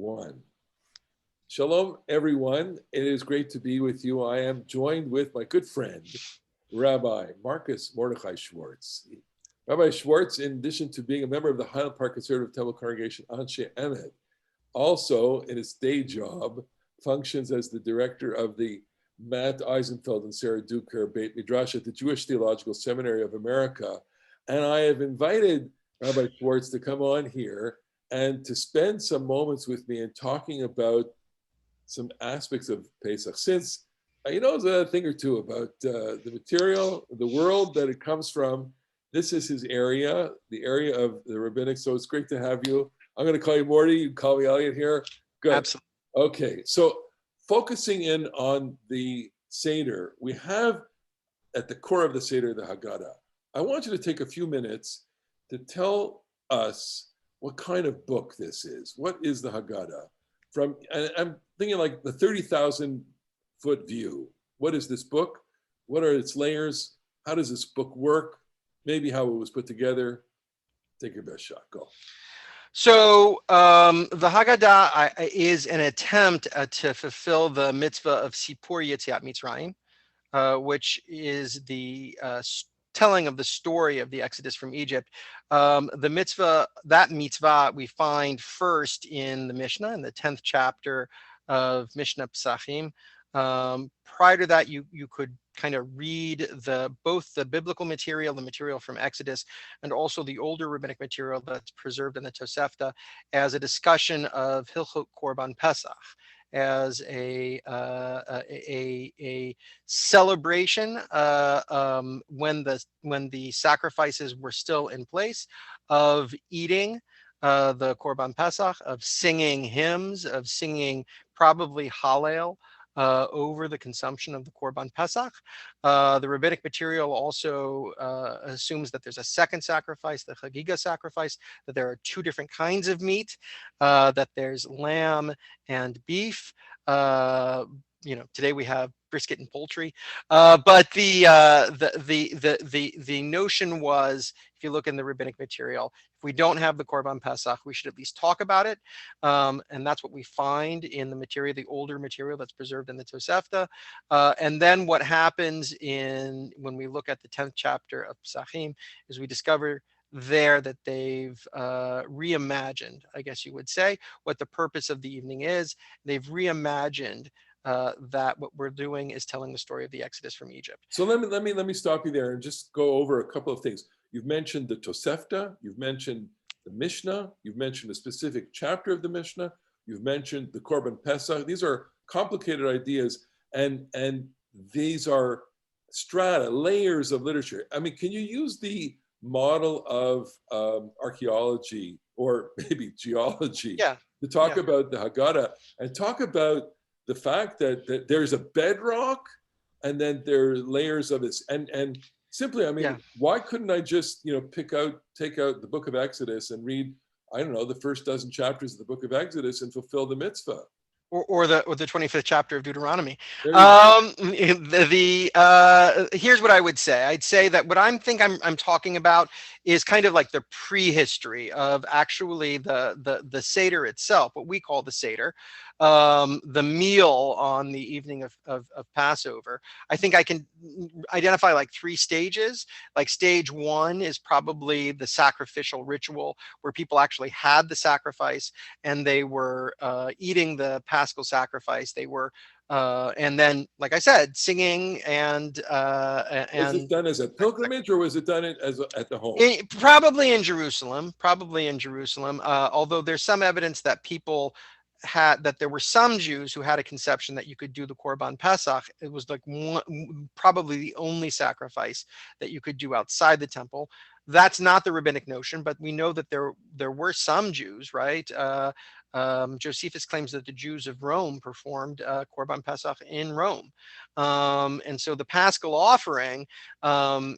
1. Shalom, everyone. It is great to be with you. I am joined with my good friend, Rabbi Marcus Mordechai Schwartz. Rabbi Schwartz, in addition to being a member of the Highland Park Conservative Temple Congregation, Anshe Emet, also in his day job functions as the director of the Matt Eisenfeld and Sarah Duker Beit Midrash at the Jewish Theological Seminary of America. And I have invited Rabbi Schwartz to come on here and to spend some moments with me in talking about some aspects of Pesach, since he knows a thing or two about the material, the world that it comes from. This is his area, the area of the Rabbinic. So it's great to have you. I'm going to call you Morty. You can call me Elliot here. Good. Absolutely. Okay. So focusing in on the Seder, we have at the core of the Seder, the Haggadah. I want you to take a few minutes to tell us what kind of book this is. What is the Haggadah? And I'm thinking like the 30,000 foot view. What is this book? What are its layers? How does this book work? Maybe how it was put together. Take your best shot. Go. So the Haggadah is an attempt to fulfill the mitzvah of Sipur Yetziat Mitzrayim, which is the telling of the story of the Exodus from Egypt. That mitzvah we find first in the Mishnah, in the 10th chapter of Mishnah Pesachim. Prior to that, you could kind of read both the biblical material, the material from Exodus, and also the older rabbinic material that's preserved in the Tosafta as a discussion of Hilchot Korban Pesach, as a celebration when the sacrifices were still in place, of eating the Korban Pesach, of singing hymns, of singing probably Hallel over the consumption of the Korban Pesach. The rabbinic material also assumes that there's a second sacrifice, the Haggadah sacrifice, that there are two different kinds of meat, that there's lamb and beef. Today we have brisket and poultry, but the notion was, if you look in the rabbinic material, if we don't have the Korban Pesach, we should at least talk about it, and that's what we find in the material, the older material that's preserved in the Tosafta. And then what happens when we look at the 10th chapter of Pesachim is we discover there that they've reimagined, I guess you would say, what the purpose of the evening is. They've reimagined that what we're doing is telling the story of the Exodus from Egypt. So let me stop you there and just go over a couple of things. You've mentioned the Tosafta, you've mentioned the Mishnah, you've mentioned a specific chapter of the Mishnah, you've mentioned the Korban Pesach. These are complicated ideas, and these are strata, layers of literature. I mean, can you use the model of archaeology or maybe geology to talk about the Haggadah and talk about the fact that there's a bedrock and then there are layers of this, and simply, I mean, why couldn't I just take out the book of Exodus and read, I don't know, the first dozen chapters of the book of Exodus and fulfill the mitzvah? Or the 25th chapter of Deuteronomy. Here's what I would say. I'd say that what I'm talking about is kind of like the prehistory of actually the Seder itself, what we call the Seder, the meal on the evening of Passover. I think I can identify like three stages. Like stage one is probably the sacrificial ritual, where people actually had the sacrifice and they were eating the Paschal sacrifice. They were and then, like I said, singing and was it done as a pilgrimage, or was it done at the home? Probably in Jerusalem. Although there's some evidence that there were some Jews who had a conception that you could do the Korban Pesach. It was like probably the only sacrifice that you could do outside the temple. That's not the rabbinic notion, but we know that there were some Jews, right? Josephus claims that the Jews of Rome performed Korban Pesach in Rome. And so the Paschal offering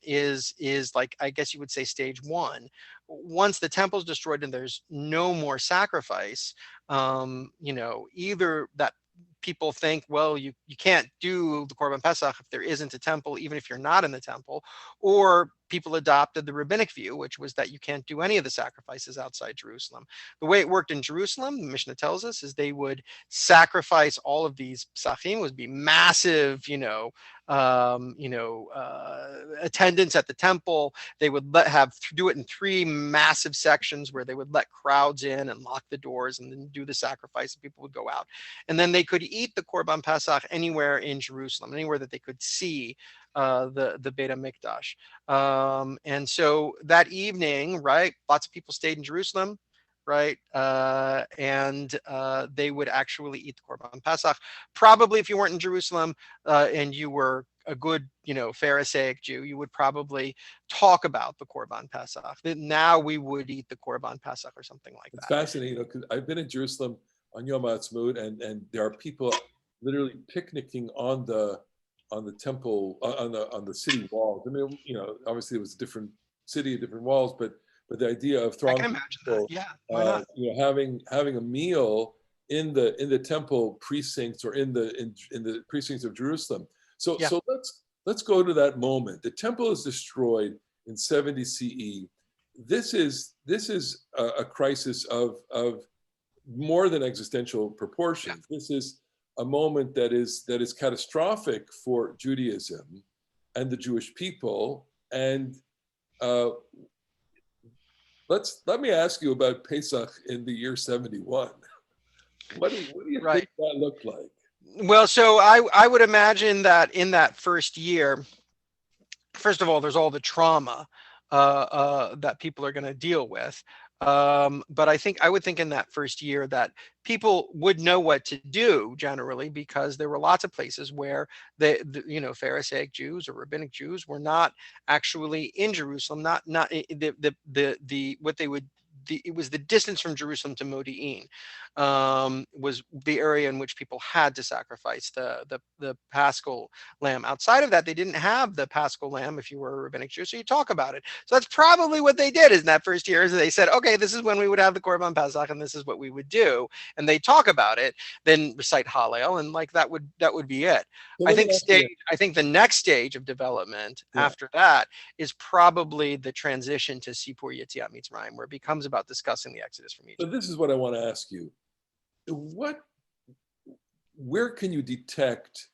is like, I guess you would say, stage one. Once the temple's destroyed and there's no more sacrifice, either that people think, well, you can't do the Korban Pesach if there isn't a temple, even if you're not in the temple, or people adopted the rabbinic view, which was that you can't do any of the sacrifices outside Jerusalem. The way it worked in Jerusalem, the Mishnah tells us, is they would sacrifice all of these psachim, would be massive, attendance at the temple. They would do it in 3 massive sections where they would let crowds in and lock the doors and then do the sacrifice, and people would go out. And then they could eat the Korban Pesach anywhere in Jerusalem, anywhere that they could see the Beit HaMikdash. And so that evening, right, lots of people stayed in Jerusalem, right? And they would actually eat the Korban Pesach. Probably if you weren't in Jerusalem and you were a good, Pharisaic Jew, you would probably talk about the Korban Pesach. That now we would eat the Korban Pesach or something like that. It's fascinating, because I've been in Jerusalem on Yom HaAtzmaut, and there are people literally picnicking on the temple, on the city walls. I mean, obviously it was a different city, different walls, but the idea of thronging, I can imagine that. Yeah, why not? having a meal in the temple precincts, or in the precincts of Jerusalem. So let's go to that moment. The temple is destroyed in 70 CE. This is a crisis of more than existential proportions. Yeah. This is a moment that is catastrophic for Judaism and the Jewish people. And let me ask you about Pesach in the year 71. What do you think that looked like? Well, so I would imagine that in that first year, first of all, there's all the trauma that people are going to deal with. But I would think in that first year that people would know what to do generally, because there were lots of places where Pharisaic Jews or Rabbinic Jews were not actually in Jerusalem. It was the distance from Jerusalem to Modi'in was the area in which people had to sacrifice the Paschal lamb. Outside of that, they didn't have the Paschal lamb if you were a Rabbinic Jew, so you talk about it. So that's probably what they did in that first year, is they said, okay, this is when we would have the Korban Pesach, and this is what we would do. And they talk about it, then recite Hallel, and that would be it. Well, I think the next stage of development after that is probably the transition to Sipur Yetziat Mitzrayim, where it becomes about discussing the Exodus from Egypt. So this is what I want to ask you. Where can you detect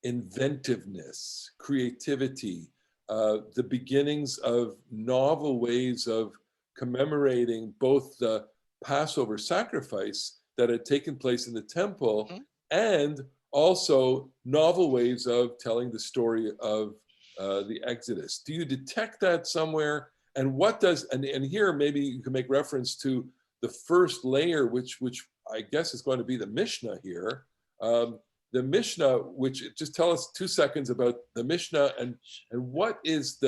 inventiveness, creativity, the beginnings of novel ways of commemorating both the Passover sacrifice that had taken place in the temple, and also novel ways of telling the story of the Exodus? Do you detect that somewhere? And what does, and here maybe you can make reference to the first layer, which I guess is going to be the Mishnah here. The Mishnah, which, just tell us 2 seconds about the Mishnah and what is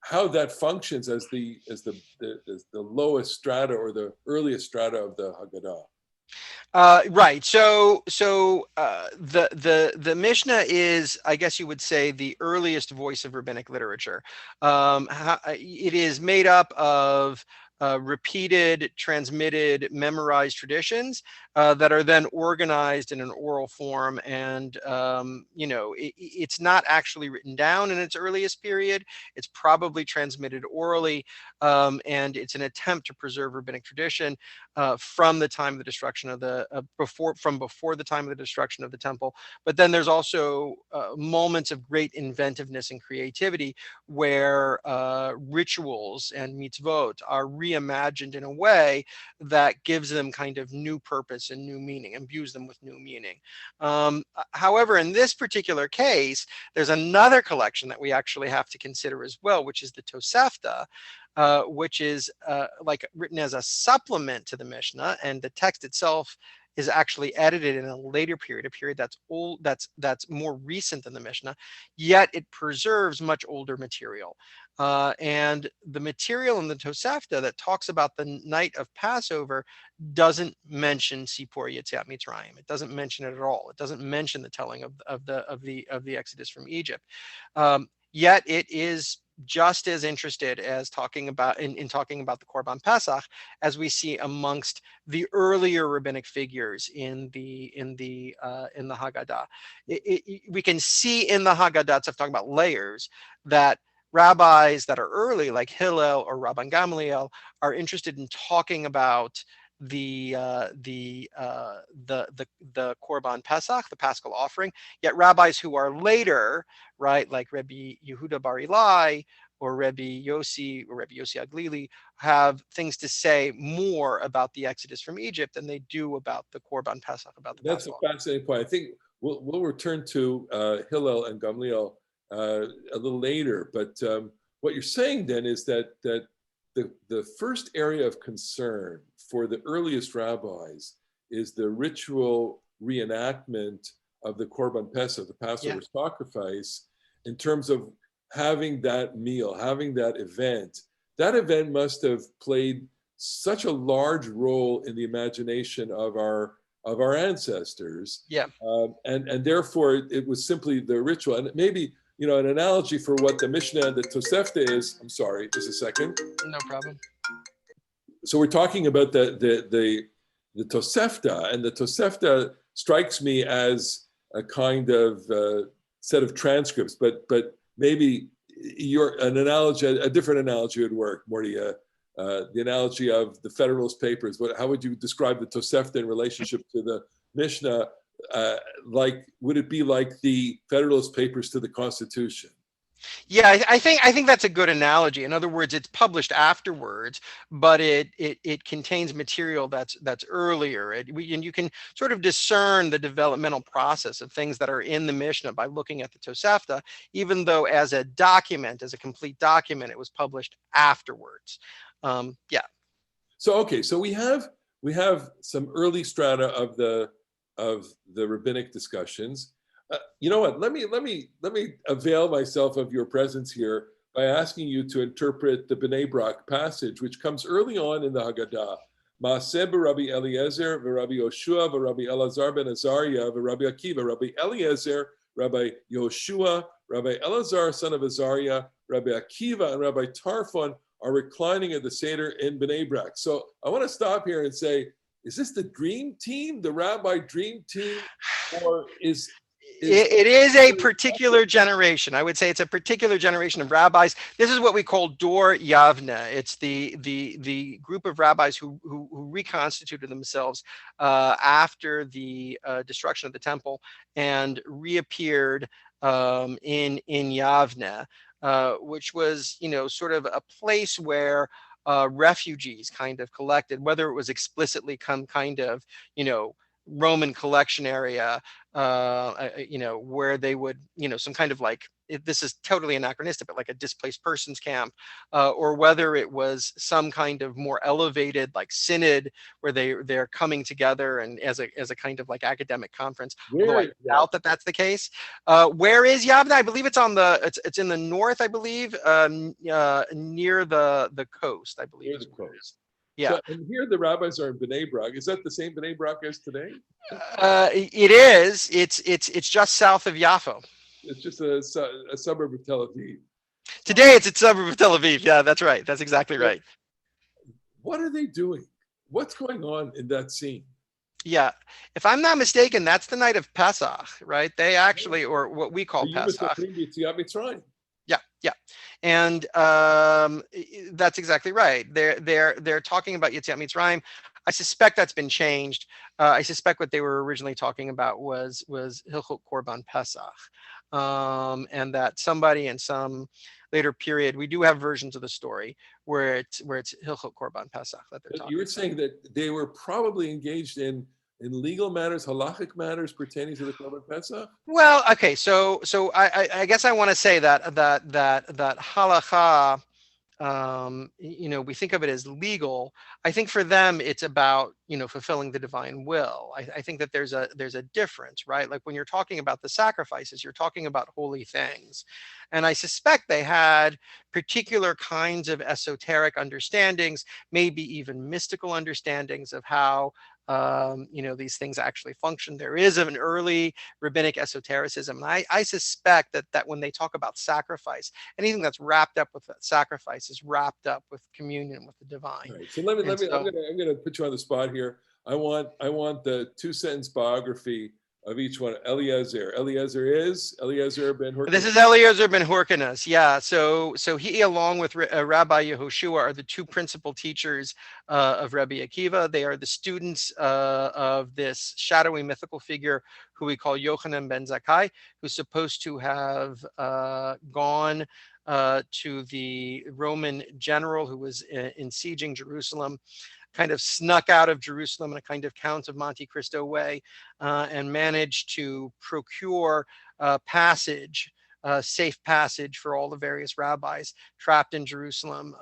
how that functions as the lowest strata or the earliest strata of the Haggadah. Right. So the Mishnah is, I guess you would say, the earliest voice of rabbinic literature. It is made up of repeated, transmitted, memorized traditions that are then organized in an oral form. And, it's not actually written down in its earliest period. It's probably transmitted orally. And it's an attempt to preserve rabbinic tradition from the time of the destruction of before the time of the destruction of the temple. But then there's also moments of great inventiveness and creativity where rituals and mitzvot are reimagined in a way that gives them kind of new purpose and new meaning, imbues them with new meaning. However, in this particular case, there's another collection that we actually have to consider as well, which is the Tosafta, which is written as a supplement to the Mishnah, and the text itself is actually edited in a later period, a period that's old, that's more recent than the Mishnah, yet it preserves much older material. And the material in the Tosafta that talks about the night of Passover doesn't mention Sipor Yetziat Mitzrayim. It doesn't mention it at all. It doesn't mention the telling of the Exodus from Egypt. Yet it is just as interested as talking about in talking about the Korban Pesach as we see amongst the earlier rabbinic figures in the Haggadah. We can see in the Haggadah, so I'm talking about layers, that rabbis that are early, like Hillel or Rabban Gamliel, are interested in talking about the Korban Pesach, the Paschal offering. Yet rabbis who are later, right, like Rabbi Yehuda Bar Ilai or Rabbi Yossi Aglili, have things to say more about the Exodus from Egypt than they do about the Korban Pesach, about the That's a Paschal. fascinating point. I think we'll return to Hillel and Gamliel a little later. But what you're saying then is that the first area of concern for the earliest rabbis is the ritual reenactment of the Korban Pesach, the Passover sacrifice, in terms of having that meal, having that event. That event must have played such a large role in the imagination of our ancestors. Yeah. And therefore it was simply the ritual. And maybe, an analogy for what the Mishnah and the Tosafta is. I'm sorry, just a second. No problem. So we're talking about the Tosafta, and the Tosafta strikes me as a kind of set of transcripts, but maybe a different analogy would work, Mordy. The analogy of the Federalist Papers. How would you describe the Tosafta in relationship to the Mishnah? Would it be like the Federalist Papers to the Constitution? Yeah, I think that's a good analogy. In other words, it's published afterwards, but it contains material that's earlier. And you can sort of discern the developmental process of things that are in the Mishnah by looking at the Tosafta, even though as a document, as a complete document, it was published afterwards. Yeah. So okay, so we have some early strata of the rabbinic discussions. You know what? Let me avail myself of your presence here by asking you to interpret the Bnei Brak passage, which comes early on in the Haggadah. Maaseh Rabbi Eliezer, Rabbi Yoshua, Rabbi Elazar ben Azariah, Rabbi Akiva, Rabbi Eliezer, Rabbi Yoshua, Rabbi Elazar, son of Azariah, Rabbi Akiva, and Rabbi Tarfon are reclining at the Seder in Bnei Brak. So I want to stop here and say, is this the dream team, the rabbi dream team, or is it is a particular generation. I would say it's a particular generation of rabbis. This is what we call Dor Yavna. It's the group of rabbis who reconstituted themselves after the destruction of the temple and reappeared in Yavna, which was sort of a place where refugees kind of collected, whether it was explicitly kind of Roman collection area, where they would, some kind of this is totally anachronistic, but like a displaced persons camp, or whether it was some kind of more elevated synod where they're coming together and as a kind of academic conference. Although I doubt that that's the case. Where is Yavna? I believe it's it's in the north, I believe, near the coast, I believe. Near the coast. Yeah. So, and here the rabbis are in Bnei Brak. Is that the same Bnei Brak as today? It is. It's just south of Yafo. It's just a suburb of Tel Aviv. Today it's a suburb of Tel Aviv. Yeah, that's right. That's exactly right. What are they doing? What's going on in that scene? Yeah, if I'm not mistaken, that's the night of Pesach, right? They actually, or what we call Pesach. Yeah, and that's exactly right. They're talking about Yetziat Mitzrayim. I suspect that's been changed. I suspect what they were originally talking about was Hilchot Korban Pesach, and that somebody in some later period, we do have versions of the story where it's Hilchot Korban Pesach that they're talking. You were saying that they were probably engaged in legal matters, halachic matters pertaining to the Korban Pesach? Well, okay, so I guess I want to say that halacha, we think of it as legal. I think for them it's about fulfilling the divine will. I think that there's a difference, right? Like when you're talking about the sacrifices, you're talking about holy things, and I suspect they had particular kinds of esoteric understandings, maybe even mystical understandings of how these things actually function. There is an early rabbinic esotericism, and I suspect that when they talk about sacrifice, anything that's wrapped up with that sacrifice is wrapped up with communion with the divine. Right. So I'm going to put you on the spot here. I want the 2-sentence biography of each one. Eliezer. Eliezer ben Hurkanus. This is Eliezer ben Hyrcanus. Yeah. So he, along with Rabbi Yehoshua, are the two principal teachers of Rabbi Akiva. They are the students of this shadowy mythical figure who we call Yochanan ben Zakkai, who's supposed to have gone to the Roman general who was besieging Jerusalem, kind of snuck out of Jerusalem in a kind of Count of Monte Cristo way, and managed to procure safe passage for all the various rabbis trapped in Jerusalem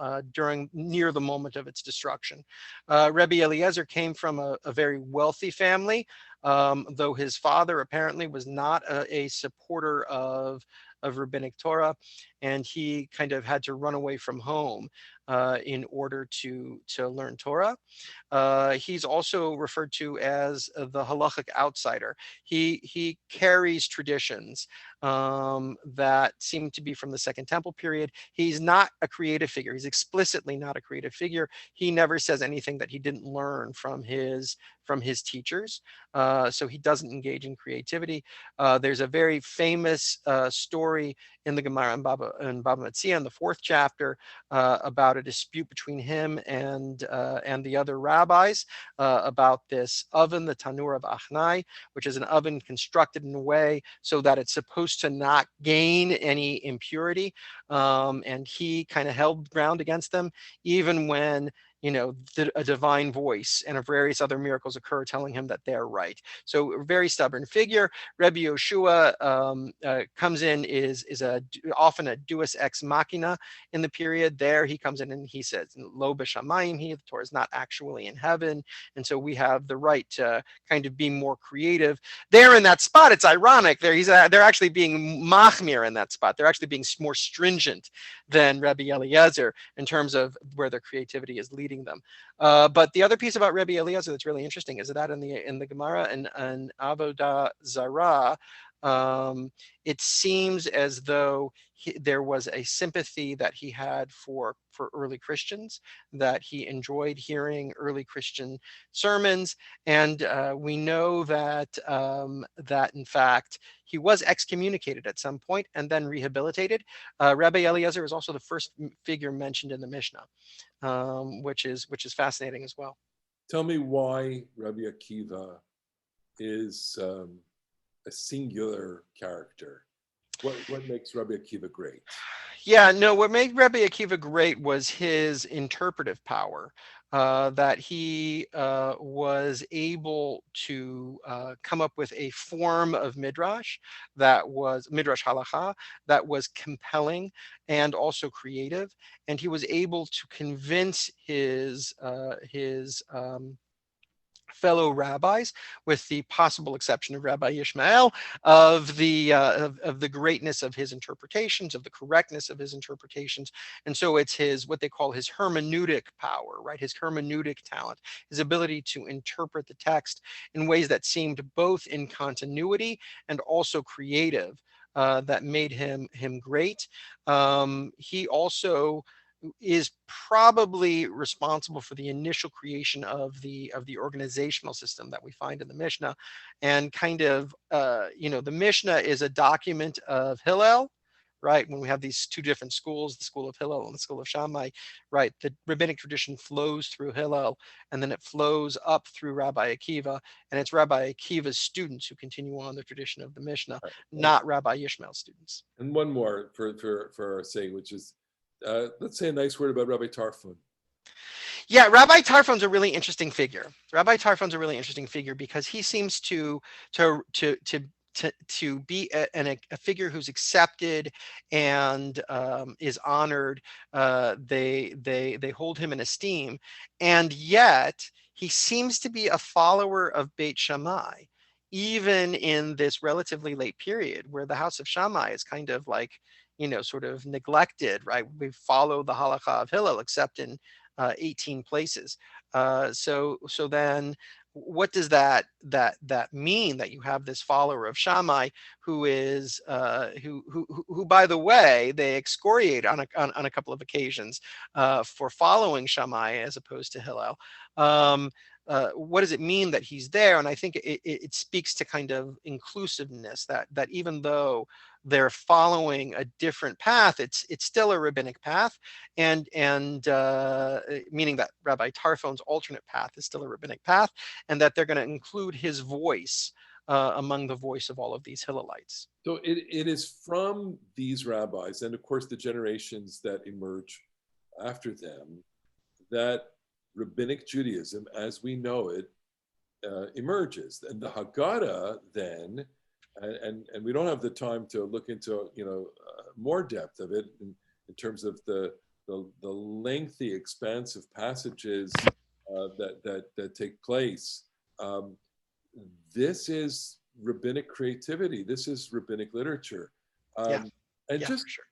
near the moment of its destruction. Rabbi Eliezer came from a very wealthy family, though his father apparently was not a supporter of rabbinic Torah, and he kind of had to run away from home in order to learn Torah. He's also referred to as the halachic outsider. He carries traditions that seem to be from the Second Temple period. He's not a creative figure. He's explicitly not a creative figure. He never says anything that he didn't learn from his teachers. So he doesn't engage in creativity. There's a very famous story in the Gemara in Baba Metzia in the 4th chapter about a dispute between him and the other rabbis about this oven, the Tanur of Achnai, which is an oven constructed in a way so that it's supposed to not gain any impurity. And he kind of held ground against them, even when a divine voice and various other miracles occur telling him that they're right. So a very stubborn figure. Rabbi Yehoshua comes in, is often a deus ex machina in the period. There he comes in and he says, Lo b'shamayim he, the Torah is not actually in heaven. And so we have the right to kind of be more creative. There in that spot, it's ironic. They're actually being machmir in that spot. They're actually being more stringent than Rabbi Eliezer in terms of where their creativity is leading them. But the other piece about Rabbi Eliezer that's really interesting is that in the Gemara and Avodah Zarah, it seems as though there was a sympathy that he had for early Christians, that he enjoyed hearing early Christian sermons, and we know that in fact he was excommunicated at some point and then rehabilitated. Rabbi Eliezer is also the first figure mentioned in the Mishnah, which is fascinating as well. Tell me why Rabbi Akiva is a singular character. What makes Rabbi Akiva great? Yeah, no, what made Rabbi Akiva great was his interpretive power, that he was able to come up with a form of Midrash that was Midrash Halacha that was compelling and also creative, and he was able to convince his fellow rabbis, with the possible exception of Rabbi Ishmael, of the greatness of his interpretations, of the correctness of his interpretations. And so it's what they call his hermeneutic power, right? His hermeneutic talent, his ability to interpret the text in ways that seemed both in continuity and also creative, that made him great. He also is probably responsible for the initial creation of the organizational system that we find in the Mishnah, and kind of the Mishnah is a document of Hillel, right? When we have these two different schools, the school of Hillel and the school of Shammai, right? The rabbinic tradition flows through Hillel, and then it flows up through Rabbi Akiva, and it's Rabbi Akiva's students who continue on the tradition of the Mishnah, not Rabbi Ishmael's students. And one more for our sake, which is, let's say a nice word about Rabbi Tarfon. Yeah, Rabbi Tarfon's a really interesting figure. Rabbi Tarfon's a really interesting figure because he seems to be a figure who's accepted and is honored. They hold him in esteem, and yet he seems to be a follower of Beit Shammai, even in this relatively late period where the house of Shammai is kind of like, sort of neglected, right? We follow the halakha of Hillel, except in 18 places. So then what does that mean, that you have this follower of Shammai who is who by the way, they excoriate on a couple of occasions for following Shammai as opposed to Hillel. what does it mean that he's there? And I think it speaks to kind of inclusiveness, that even though they're following a different path, it's still a rabbinic path, and meaning that Rabbi Tarfon's alternate path is still a rabbinic path, and that they're going to include his voice among the voice of all of these Hillelites. So it is from these rabbis, and of course the generations that emerge after them, that Rabbinic Judaism, as we know it, emerges. And the Haggadah then, and we don't have the time to look into more depth of it in terms of the lengthy, expansive passages that take place. This is rabbinic creativity. This is rabbinic literature. And just, sure.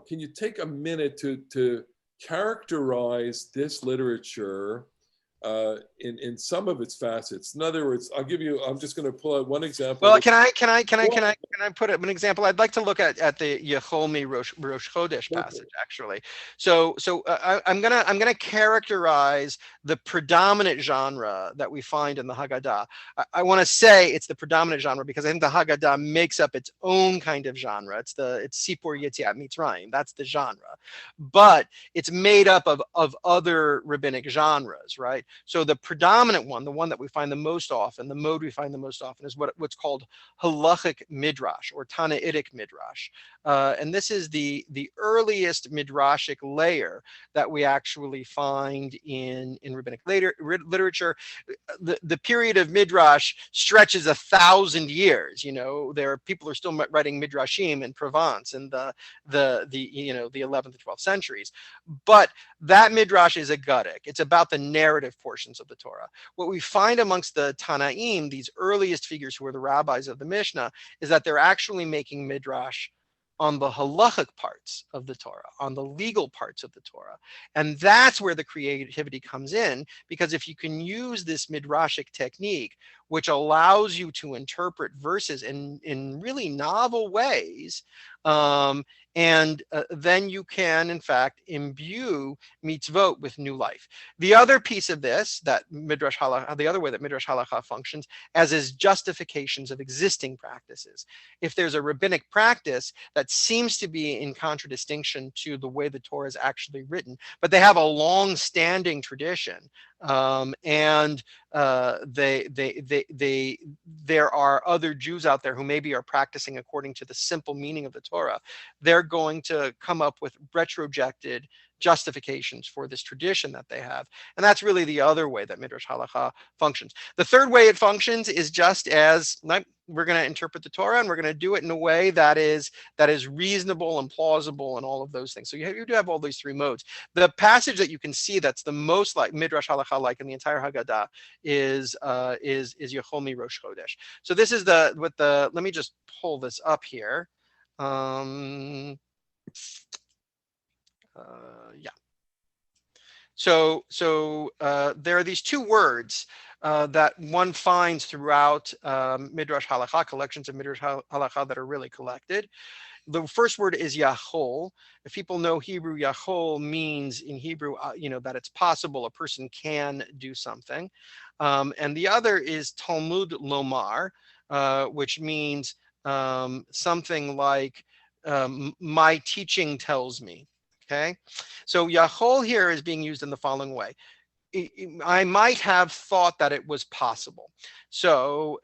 Can you take a minute to characterize this literature in some of its facets? In other words, I'm just going to pull out one example. Well, can I put an example? I'd like to look at the Yeholmi Rosh Chodesh passage, actually. So I'm gonna characterize the predominant genre that we find in the Haggadah. I want to say it's the predominant genre because I think the Haggadah makes up its own kind of genre. It's Sipur Yetziat Mitzrayim. That's the genre, but it's made up of other rabbinic genres, right? So the predominant one, the one that we find the most often, the mode we find the most often, is what's called halachic midrash or Tanaitic midrash, and this is the earliest midrashic layer that we actually find in rabbinic literature. The period of midrash stretches 1,000 years. People are still writing midrashim in Provence in the 11th and 12th centuries, but that midrash is Haggadic. It's about the narrative portions of the Torah. What we find amongst the Tanaim, these earliest figures who are the rabbis of the Mishnah, is that they're actually making midrash on the halachic parts of the Torah, on the legal parts of the Torah. And that's where the creativity comes in, because if you can use this midrashic technique, which allows you to interpret verses in really novel ways, then you can, in fact, imbue mitzvot with new life. The other piece of this, the other way that Midrash Halacha functions, as is justifications of existing practices. If there's a rabbinic practice that seems to be in contradistinction to the way the Torah is actually written, but they have a long-standing tradition, there are other Jews out there who maybe are practicing according to the simple meaning of the Torah, they're going to come up with retrojected justifications for this tradition that they have. And that's really the other way that Midrash Halacha functions. The third way it functions is just as we're going to interpret the Torah, and we're going to do it in a way that is reasonable and plausible and all of those things. So you do have all these three modes. The passage that you can see that's the most like Midrash Halacha like in the entire Haggadah is Yeholmi Rosh Chodesh. So this is let me just pull this up here. So there are these two words that one finds throughout Midrash Halacha, collections of Midrash Halacha that are really collected. The first word is Yahol. If people know Hebrew, Yahol means in Hebrew, that it's possible a person can do something. And the other is Talmud Lomar, which means something like my teaching tells me. Okay, so Yahol here is being used in the following way. I might have thought that it was possible. So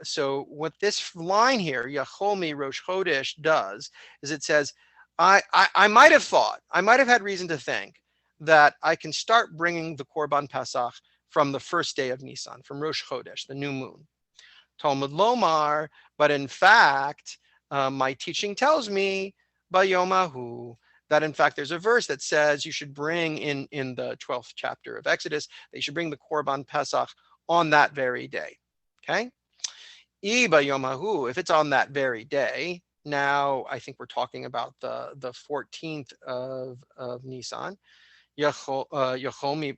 what this line here, Yeholmi Rosh Chodesh, does is it says, I might have thought, I might have had reason to think that I can start bringing the Korban Pesach from the first day of Nisan, from Rosh Chodesh, the new moon. Talmud Lomar, but in fact, my teaching tells me, Bayomahu, that in fact there's a verse that says you should bring in the 12th chapter of Exodus, that you should bring the Korban Pesach on that very day. Okay? Iba Yomahu, if it's on that very day, now I think we're talking about the 14th of Nisan. Yechomi,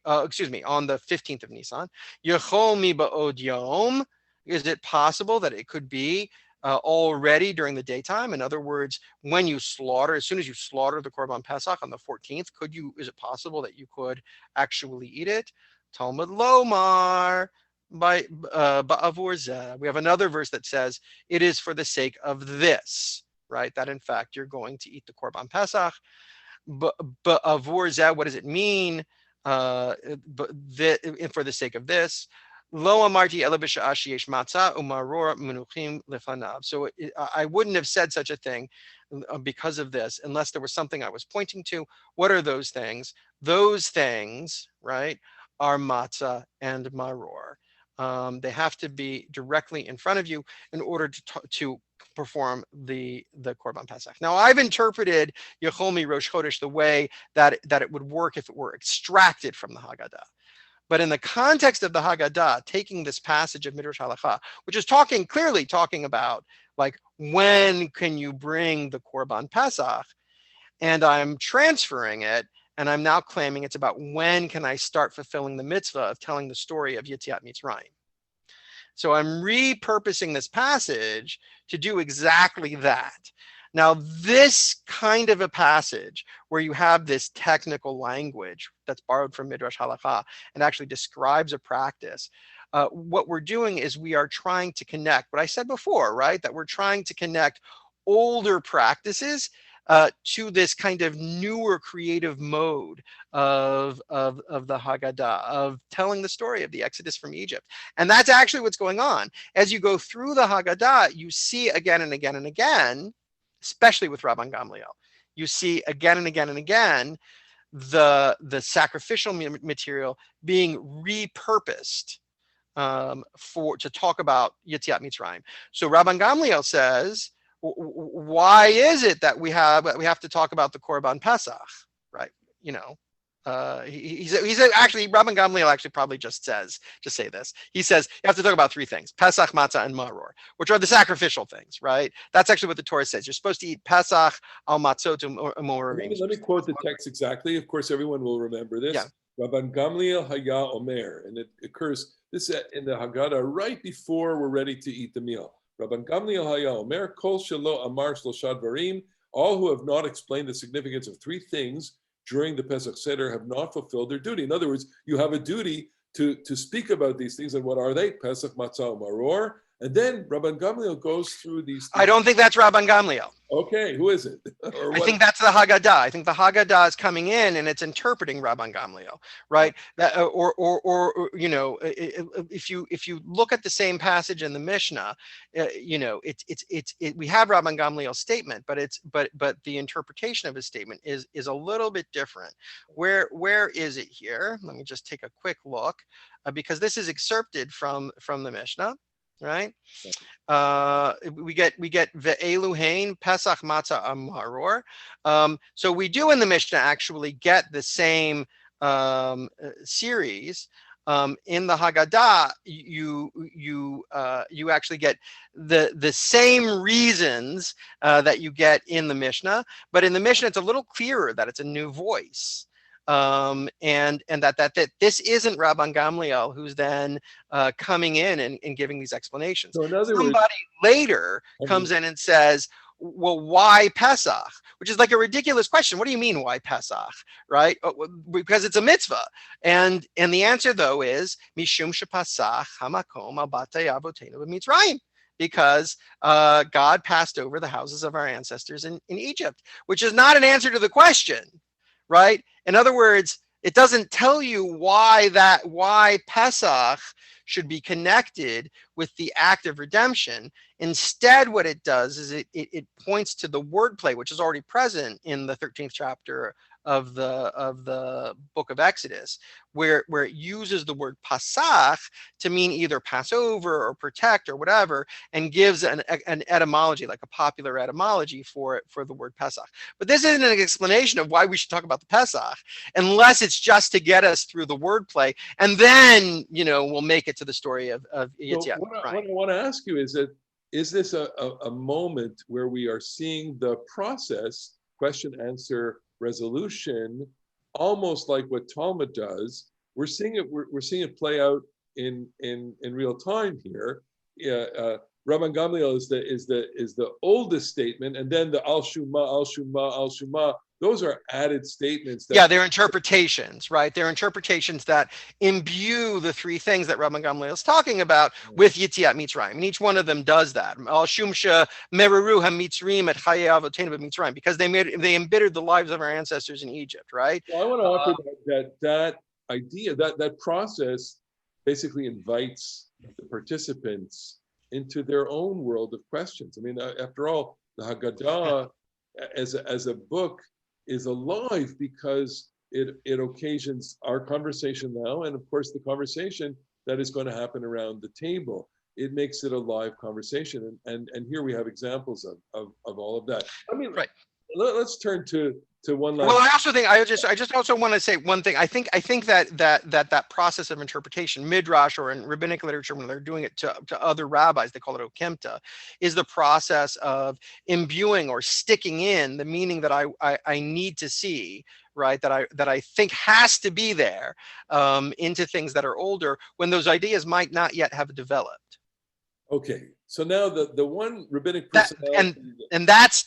on the 15th of Nisan. Yechomi ba'od yom. Is it possible that it could be already during the daytime? In other words, when you slaughter, as soon as you slaughter the Korban Pesach on the 14th, is it possible that you could actually eat it? Talmud Lomar, by ba'avur zeh. We have another verse that says it is for the sake of this, right? That in fact you're going to eat the korban pesach. But ba'avur zeh, what does it mean? But for the sake of this. Lo amarti ela b'sha'ah sheyesh matzah umaror menuchim lefanav. So I wouldn't have said such a thing because of this, unless there was something I was pointing to. What are those things? Those things, right, are matzah and maror. They have to be directly in front of you in order to perform the korban pesach. Now, I've interpreted Yechomi Rosh Chodesh the way that it would work if it were extracted from the Haggadah. But in the context of the Haggadah, taking this passage of Midrash Halacha, which is clearly talking about, like, when can you bring the Korban Pesach? And I'm transferring it, and I'm now claiming it's about when can I start fulfilling the mitzvah of telling the story of Yetziat Mitzrayim. So I'm repurposing this passage to do exactly that. Now, this kind of a passage where you have this technical language that's borrowed from Midrash Halacha and actually describes a practice, what we're doing is we are trying to connect what I said before, right? That we're trying to connect older practices to this kind of newer creative mode of the Haggadah, of telling the story of the Exodus from Egypt. And that's actually what's going on. As you go through the Haggadah, you see again and again and again, especially with Rabban Gamliel, you see again and again and again the sacrificial material being repurposed to talk about Yetziat Mitzrayim. So Rabban Gamliel says, why is it that we have to talk about the Korban Pesach, right? You know, he's actually, Rabban Gamliel actually probably just say this. He says you have to talk about three things: Pesach, Matzah, and Maror, which are the sacrificial things, right? That's actually what the Torah says. You're supposed to eat Pesach, al Matzot, Morim. Let me quote the text exactly. Of course, everyone will remember this. Yeah. Rabban Gamliel Haya Omer, and it occurs this in the Haggadah right before we're ready to eat the meal. Rabban Gamliel Haya Omer, Kol Shelo Amar Shlosha Dvarim, all who have not explained the significance of three things during the Pesach Seder have not fulfilled their duty. In other words, you have a duty to speak about these things. And what are they? Pesach, Matzah, Maror. And then Rabban Gamliel goes through these things. I don't think that's Rabban Gamliel. Okay, who is it? I think that's the Haggadah. I think the Haggadah is coming in and it's interpreting Rabban Gamliel, right? That, or you know, if you look at the same passage in the Mishnah, you know, we have Rabban Gamliel's statement, but the interpretation of his statement is a little bit different. Where is it here? Let me just take a quick look, because this is excerpted from the Mishnah. Right, we get ve'eluhain Pesach Matzah Maror. So we do in the Mishnah actually get the same series. In the Haggadah, you actually get the same reasons that you get in the Mishnah, but in the Mishnah it's a little clearer that it's a new voice. And that this isn't Rabban Gamliel who's then coming in and giving these explanations. So in other Somebody words, later comes in and says, well, why Pesach? Which is like a ridiculous question. What do you mean, why Pesach? Right? Because it's a mitzvah. And the answer, though, is Mishum shepasach hamakom al batei avotenu b'Mitzrayim. Because God passed over the houses of our ancestors in Egypt, which is not an answer to the question. Right? In other words, it doesn't tell you why Pesach should be connected with the act of redemption. Instead, what it does is it points to the wordplay, which is already present in the 13th chapter of the book of Exodus, where it uses the word pasach to mean either pass over or protect or whatever, and gives an etymology, like a popular etymology for the word Pesach. But this isn't an explanation of why we should talk about the Pesach, unless it's just to get us through the wordplay, and then, you know, we'll make it to the story of Yetziat. So what I want to ask you is that, is this a moment where we are seeing the process, question, answer, resolution, almost like what Talmud does? We're seeing it play out in real time here. Rabban Gamliel is the oldest statement, and then the al shuma, al shuma, al shuma. Those are added statements. Yeah, they're interpretations, right? They're interpretations that imbue the three things that Rabban Gamliel is talking about with Yetziat Mitzrayim, and each one of them does that. Al shumsha mereru ha-mitzrim et chaye avotenu b'mitzrayim, because they embittered the lives of our ancestors in Egypt, right? Well, I want to offer that idea, that process basically invites the participants into their own world of questions. I mean, after all, the Haggadah as a book is alive because it occasions our conversation now, and of course the conversation that is going to happen around the table. It makes it a live conversation, and here we have examples of all of that. I mean, right. Let's turn to one last. Well, I also think I just also want to say one thing. I think that process of interpretation, Midrash or in rabbinic literature, when they're doing it to other rabbis, they call it okemta, is the process of imbuing or sticking in the meaning that I need to see, right? That I think has to be there into things that are older when those ideas might not yet have developed. Okay, so now the one rabbinic personality and that's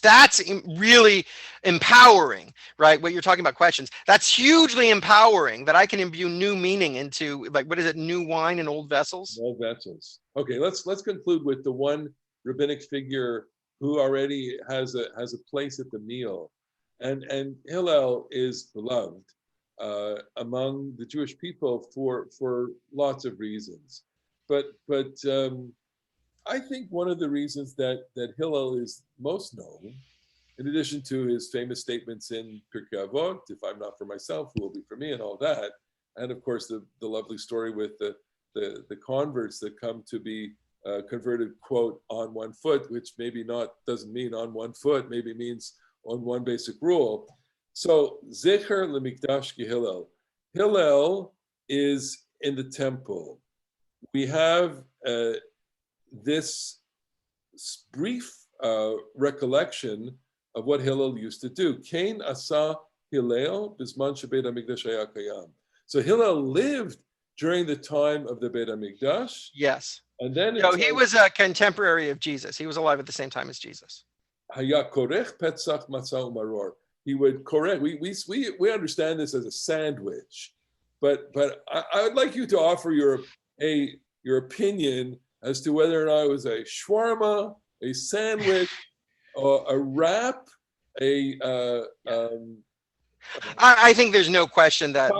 really empowering, right? What you're talking about, questions. That's hugely empowering, that I can imbue new meaning into, like, what is it? New wine in old vessels. Old vessels. Okay, let's conclude with the one rabbinic figure who already has a place at the meal, and Hillel is beloved among the Jewish people for lots of reasons, but I think one of the reasons that Hillel is most known, in addition to his famous statements in Pirkei Avot, if I'm not for myself, who will be for me, and all that, and of course the lovely story with the converts that come to be converted, quote, on one foot, which maybe doesn't mean on one foot, maybe means on one basic rule. So Zecher leMikdash ki Hillel. Hillel is in the temple. We have this brief recollection of what Hillel used to do. Kain asa Hillel bisman shebeit hamikdash haya kayam. So Hillel lived during the time of the Beit HaMikdash. Yes. And then he was a contemporary of Jesus. He was alive at the same time as Jesus. Haya korech petzach matzah umaror. He would correct. We understand this as a sandwich, but I would like you to offer your opinion as to whether or not it was a shawarma, a sandwich, or a wrap, I think there's no question that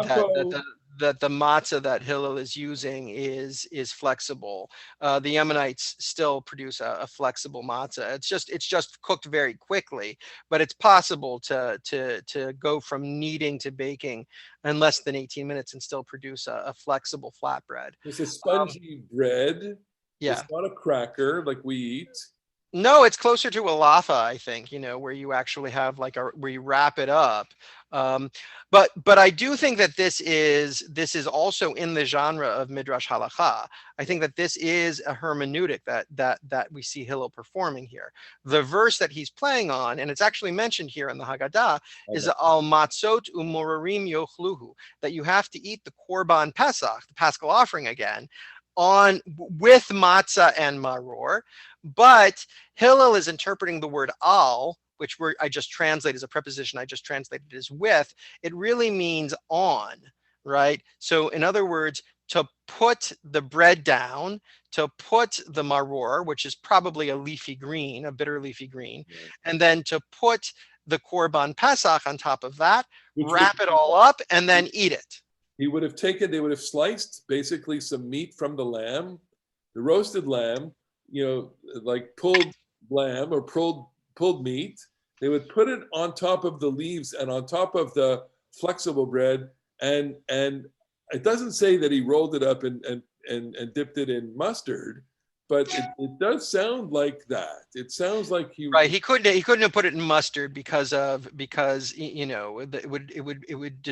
the matzah that Hillel is using is flexible. The Yemenites still produce a flexible matzah. It's just cooked very quickly, but it's possible to go from kneading to baking in less than 18 minutes and still produce a flexible flatbread. It's a spongy bread. Yeah. It's not a cracker like we eat. No, it's closer to a latha, I think, where you actually have where you wrap it up. But I do think that this is also in the genre of Midrash Halakha. I think that this is a hermeneutic that we see Hillel performing here. The verse that he's playing on, and it's actually mentioned here in the Haggadah, is al matzot umorarim yochluhu, that you have to eat the Korban Pesach, the Paschal offering again, with matzah and maror. But Hillel is interpreting the word al, which I just translate as a preposition, I just translated as with. It really means on, right? So in other words, to put the bread down, to put the maror, which is probably a leafy green, a bitter leafy green, and then to put the Korban Pesach on top of that, wrap it all up, and then eat it. They would have sliced basically some meat from the lamb, the roasted lamb, like pulled lamb or pulled meat. They would put it on top of the leaves and on top of the flexible bread. And it doesn't say that he rolled it up and dipped it in mustard, but it does sound like that. It sounds like he couldn't have put it in mustard because it would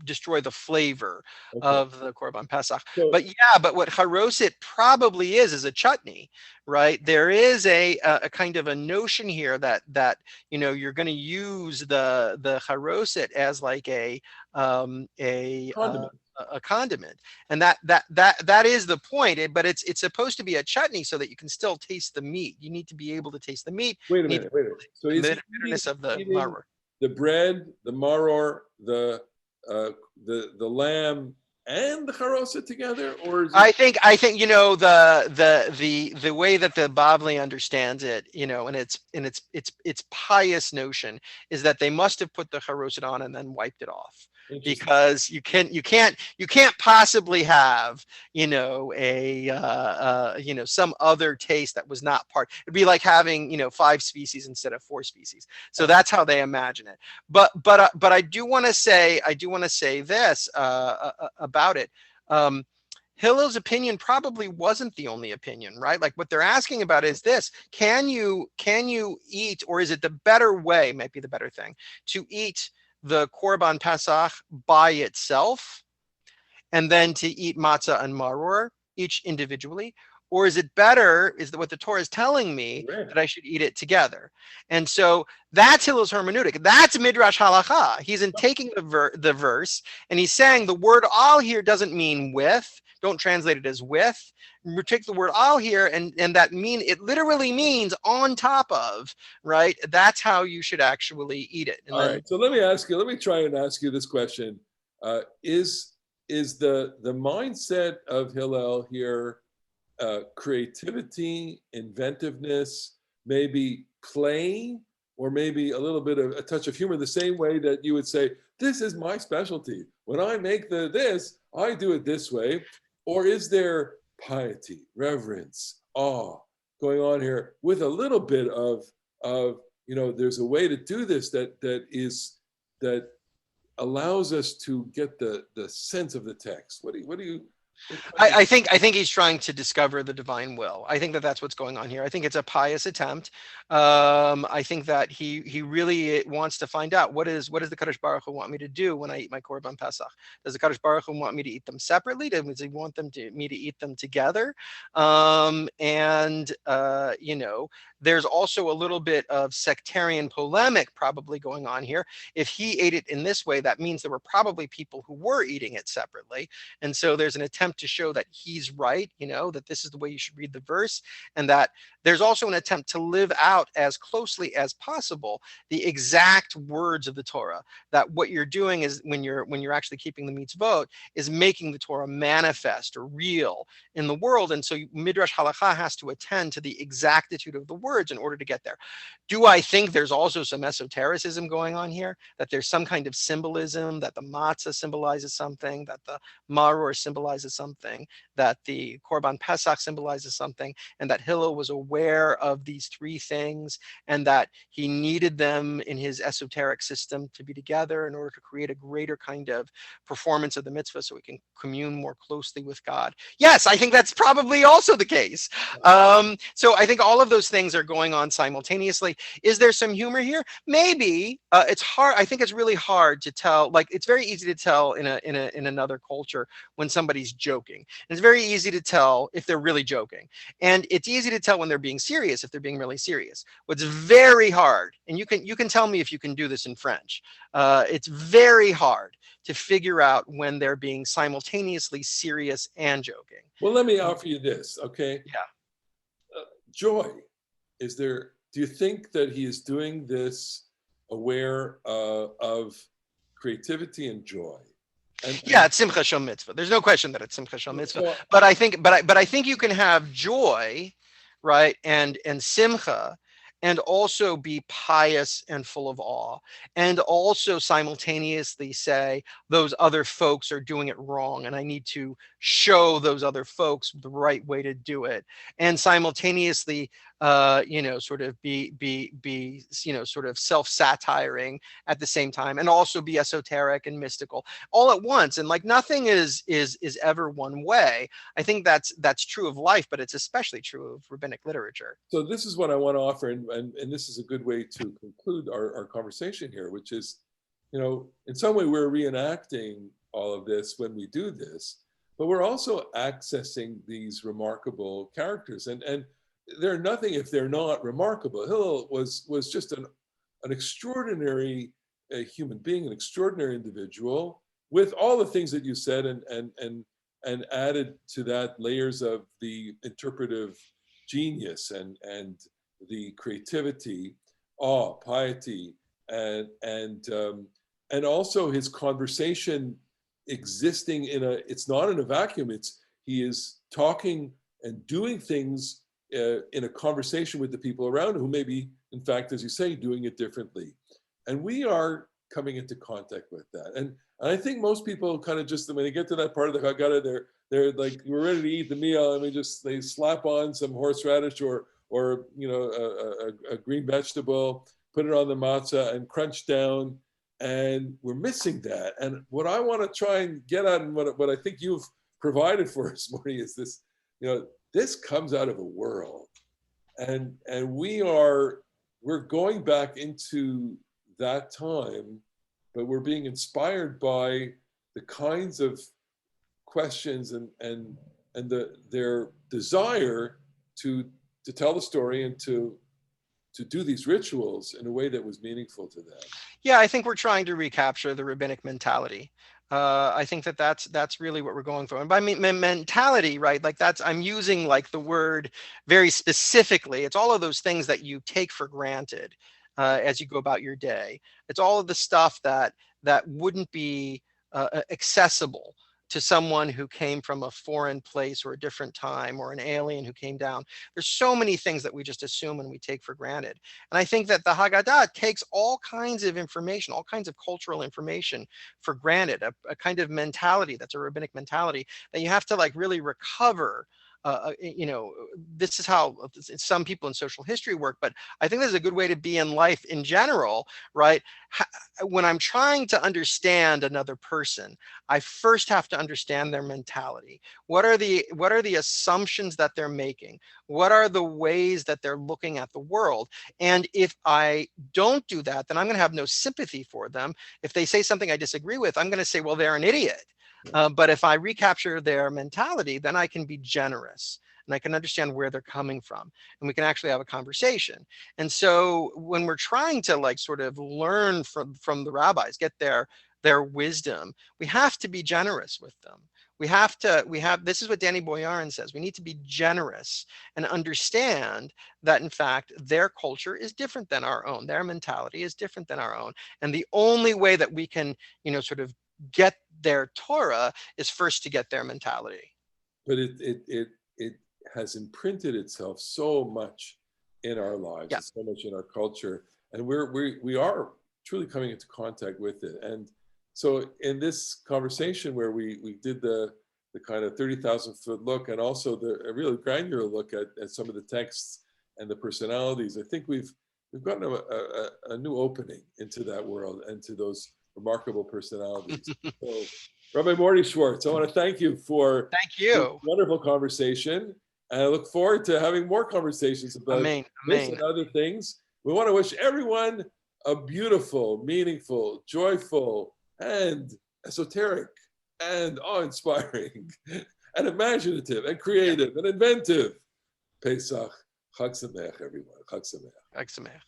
destroy the flavor of the Korban Pesach. So, but what charoset probably is a chutney, right? There is a kind of a notion here that you're going to use the charoset as like um, a uh, Condiment. a condiment, and that is the point. But it's supposed to be a chutney so that you can still taste the meat. You need to be able to taste the meat. Wait a You need to minute, wait a minute. So the is he bitterness of the eating maror. the bread, the maror, the lamb, and the charoset together, or is he? I think the way that the Bavli understands it, and its pious notion is that they must have put the charoset on and then wiped it off, Interesting. because you can't possibly have some other taste that was not part. It'd be like having 5 species instead of 4 species. So that's how they imagine it. But I do want to say this about it. Um, Hillel's opinion probably wasn't the only opinion, right? Like what they're asking about is this: can you eat, or is it the better way? Might be the better thing to eat the Korban Pesach by itself, and then to eat matzah and maror each individually? Or is it better, is that what the Torah is telling me, Right. that I should eat it together? And so that's Hillel's hermeneutic. That's Midrash halacha. He's in taking the verse, and he's saying the word all here doesn't mean with. Don't translate it as with. Take the word all here, and that it literally means on top of, right? That's how you should actually eat it. And All then right. So let me ask you. Let me try and ask you this question: Is the mindset of Hillel here creativity, inventiveness, maybe play, or maybe a little bit of a touch of humor, the same way that you would say, this is my specialty. When I make this, I do it this way. Or is there piety, reverence, awe going on here with a little bit of there's a way to do this that allows us to get the sense of the text. What do you I think he's trying to discover the divine will. I think that that's what's going on here. I think it's a pious attempt. I think that he really wants to find out what does the Kadosh Baruch Hu want me to do when I eat my Korban Pesach. Does the Kadosh Baruch Hu want me to eat them separately? Does he want me to eat them together? And there's also a little bit of sectarian polemic probably going on here. If he ate it in this way, that means there were probably people who were eating it separately. And so there's an attempt to show that he's right, that this is the way you should read the verse, and that there's also an attempt to live out as closely as possible the exact words of the Torah. That what you're doing is, when you're actually keeping the mitzvot, is making the Torah manifest or real in the world. And so Midrash Halacha has to attend to the exactitude of the words in order to get there. Do I think there's also some esotericism going on here? That there's some kind of symbolism, that the matzah symbolizes something, that the maror symbolizes something, that the Korban Pesach symbolizes something, and that Hillel was aware of these three things, and that he needed them in his esoteric system to be together in order to create a greater kind of performance of the mitzvah so we can commune more closely with God. Yes, I think that's probably also the case. So I think all of those things are going on simultaneously. Is there some humor here? Maybe. It's hard. I think it's really hard to tell. Like, it's very easy to tell in another culture when somebody's joking. And it's very easy to tell if they're really joking. And it's easy to tell when they're being serious, if they're being really serious. What's very hard, and you can tell me if you can do this in French, it's very hard to figure out when they're being simultaneously serious and joking. Well, let me offer you this, okay? Yeah. Joy. Do you think that he is doing this aware of creativity and joy? Yeah, it's Simcha Shel Mitzvah. There's no question that it's Simcha Shel Mitzvah. So, But I think you can have joy, right, and Simcha, and also be pious and full of awe, and also simultaneously say those other folks are doing it wrong, and I need to show those other folks the right way to do it, and simultaneously, sort of be sort of self-satiring at the same time, and also be esoteric and mystical all at once. And like nothing is ever one way. I think that's true of life, but it's especially true of rabbinic literature. so this is what I want to offer, and this is a good way to conclude our conversation here, which is, in some way we're reenacting all of this when we do this, but we're also accessing these remarkable characters. And they're nothing if they're not remarkable. Hillel was just an extraordinary human being, an extraordinary individual, with all the things that you said, and added to that layers of the interpretive genius and the creativity, awe, piety, and also his conversation existing it's not in a vacuum. He is talking and doing things in a conversation with the people around who may be, in fact, as you say, doing it differently. And we are coming into contact with that. And I think most people kind of just, when they get to that part of the Haggadah, they're like, we're ready to eat the meal, and they slap on some horseradish or a green vegetable, put it on the matzah and crunch down. And we're missing that. And what I want to try and get at, and what I think you've provided for us, Morty, is this, this comes out of a world. And we're going back into that time, but we're being inspired by the kinds of questions and their desire to tell the story and to do these rituals in a way that was meaningful to them. Yeah, I think we're trying to recapture the rabbinic mentality. I think that's really what we're going for. And by mentality, right? Like I'm using like the word very specifically. It's all of those things that you take for granted as you go about your day. It's all of the stuff that wouldn't be accessible to someone who came from a foreign place or a different time, or an alien who came down. There's so many things that we just assume and we take for granted. And I think that the Haggadah takes all kinds of information, all kinds of cultural information for granted, a kind of mentality that's a rabbinic mentality that you have to like really recover. This is how some people in social history work, but I think this is a good way to be in life in general, right? When I'm trying to understand another person, I first have to understand their mentality. What are the assumptions that they're making? What are the ways that they're looking at the world? And if I don't do that, then I'm going to have no sympathy for them. If they say something I disagree with, I'm going to say, well, they're an idiot. But if I recapture their mentality, then I can be generous and I can understand where they're coming from, and we can actually have a conversation. And so when we're trying to like sort of learn from the rabbis, get their wisdom, we have to be generous with them. This is what Danny Boyarin says. We need to be generous and understand that in fact, their culture is different than our own. Their mentality is different than our own. And the only way that we can, sort of get their Torah is first to get their mentality. But it has imprinted itself so much in our lives, yeah. so much in our culture, and we are truly coming into contact with it. And so in this conversation where we did the kind of 30,000 foot look, and also a really granular look at some of the texts and the personalities, I think we've gotten a new opening into that world and to those remarkable personalities. So, Rabbi Mordy Schwartz, I want to thank you for this wonderful conversation, and I look forward to having more conversations about this and other things. We want to wish everyone a beautiful, meaningful, joyful, and esoteric, and awe-inspiring, and imaginative, and creative, and inventive Pesach. Chag Sameach, everyone. Chag Sameach. Chag Sameach.